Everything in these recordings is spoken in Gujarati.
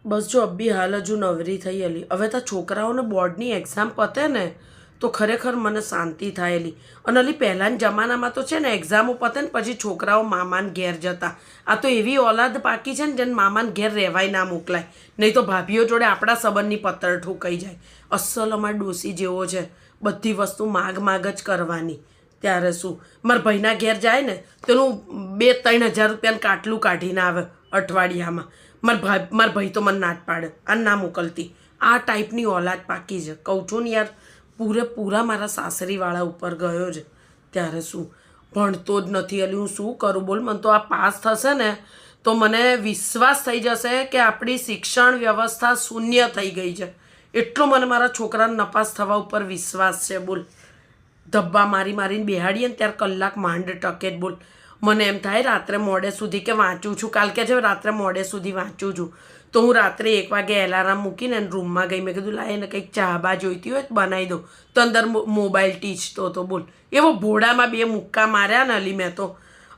બસ જો અબ્બી હાલ હજુ નવરી થઈ એલી. હવે તો છોકરાઓને બોર્ડની એક્ઝામ પતે ને તો ખરેખર મને શાંતિ થાયેલી. અને અલી પહેલાંના જમાનામાં તો છે ને એક્ઝામો પતે ને પછી છોકરાઓ મામાને ઘેર જતા. આ તો એવી ઓલાદ પાકી છે ને જેને મામાને ઘેર રહેવાય ના મોકલાય, નહીં તો ભાભીઓ જોડે આપણા સંબંધની પત્તર ઠોકાઈ જાય. અસલ અમારા ડોસી જેવો છે, બધી વસ્તુ માગ માગ જ કરવાની. ત્યારે શું મારા ભાઈના ઘેર જાય ને તેનું 2-3 હજાર રૂપિયાનું કાટલું કાઢીને આવે અઠવાડિયામાં. મારા ભાઈ તો મને નાટ પાડે, આ ના મોકલતી. આ ટાઈપની ઓલાદ પાકી છે. કહું છું ને યાર, પૂરેપૂરા મારા સાસરીવાળા ઉપર ગયો છે. ત્યારે શું ભણતો જ નથી અલી, હું શું કરું બોલ. મને તો આ પાસ થશે ને તો મને વિશ્વાસ થઈ જશે કે આપણી શિક્ષણ વ્યવસ્થા શૂન્ય થઈ ગઈ છે. એટલો મને મારા છોકરાને નપાસ થવા ઉપર વિશ્વાસ છે બોલ. ધબ્બા મારી મારીને બેહાડીએ ને ત્યારે કલાક માંડ ટકે જ બોલ. મને એમ થાય રાત્રે મોડે સુધી કે વાંચું છું, કાલ કે છે રાત્રે મોડે સુધી વાંચું છું, તો હું રાત્રે 1 વાગે એલાર્મ મૂકીને રૂમમાં ગઈ. મેં કીધું લાય એને કંઈક ચા બા જોઈતી હોય તો બનાવી દઉં. તો અંદર મોબાઈલ ટીચતો હતો બોલ. એવો ભોળામાં 2 મુક્કા માર્યા ને અલી મેં તો.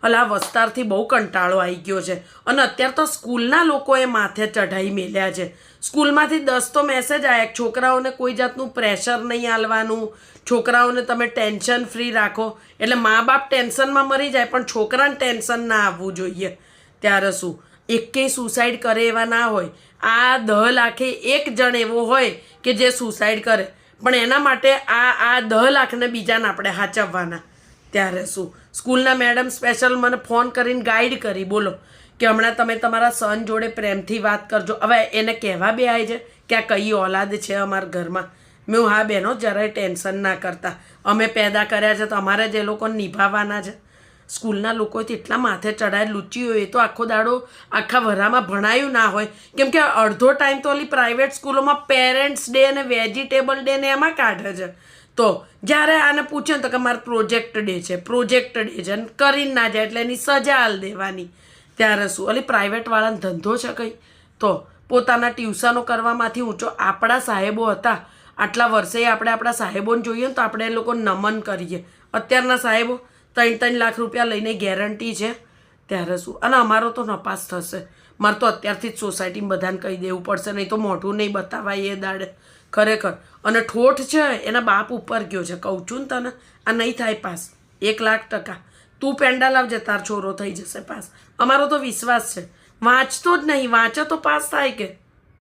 અલા વસ્તારથી બહુ કંટાળો આવી ગયો છે. અને અત્યારે તો સ્કૂલના લોકોએ માથે ચઢાઈ મેલ્યા છે. સ્કૂલમાંથી 10 તો મેસેજ આવ્યા, છોકરાઓને કોઈ જાતનું પ્રેશર નહીં આલવાનું, છોકરાઓને તમે ટેન્શન ફ્રી રાખો. એટલે મા બાપ ટેન્શનમાં મરી જાય પણ છોકરાને ટેન્શન ના આવવું જોઈએ. ત્યારે શું એકેય સુસાઇડ કરે એવા ના હોય. આ 10 લાખે 1 જણ એવો હોય કે જે સુસાઇડ કરે, પણ એના માટે આ 10 લાખને બીજાને આપણે હાચવવાના. ત્યારે શું સ્કૂલના મેડમ સ્પેશિયલ મને ફોન કરીને ગાઈડ કરી બોલો કે હમણાં તમે તમારા સન જોડે પ્રેમથી વાત કરજો. હવે એને કહેવા બે આવે છે કે આ કઈ ઓલાદ છે અમારા ઘરમાં. મેં હા બહેનો જરાય ટેન્શન ના કરતા, અમે પેદા કર્યા છે તો અમારે જ એ લોકોને નિભાવવાના છે. સ્કૂલના લોકોએ તો એટલા માથે ચડાય લૂંચી હોય, એ તો આખો દાડો આખા વરામાં ભણાયું ના હોય. કેમ કે અડધો ટાઈમ તો ઓલી પ્રાઇવેટ સ્કૂલોમાં પેરેન્ટ્સ ડે અને વેજીટેબલ ડે ને એમાં કાઢે છે. તો જ્યારે આને પૂછે ને તો કે મારે પ્રોજેક્ટ ડે છે અને કરીને ના જાય એટલે એની સજા આલ દેવાની. ત્યારે શું ઓલી પ્રાઇવેટવાળાનો ધંધો છે કંઈ. તો પોતાના ટ્યુશનો કરવામાંથી ઊંચો આપણા સાહેબો હતા. આટલા વર્ષે આપણે આપણા સાહેબોને જોઈએ ને તો આપણે એ લોકો નમન કરીએ. અત્યારના સાહેબો 3-3 લાખ રૂપિયા લઈને ગેરંટી છે. ત્યારે શું અને અમારો તો નપાસ થશે. મારે તો અત્યારથી જ સોસાયટીમાં બધાને કહી દેવું પડશે, નહીં તો મોઢું નહીં બતાવાય એ દાડે ખરેખર. અને ઠોઠ છે એના બાપ ઉપર ગયો છે. કહું છું ને તને, આ નહીં થાય પાસ 1,00,000%. તું પેંડા લાવજે, તાર છોરો થઈ જશે પાસ. અમારો તો વિશ્વાસ છે. વાંચતો જ નહીં, વાંચે તો પાસ થાય કે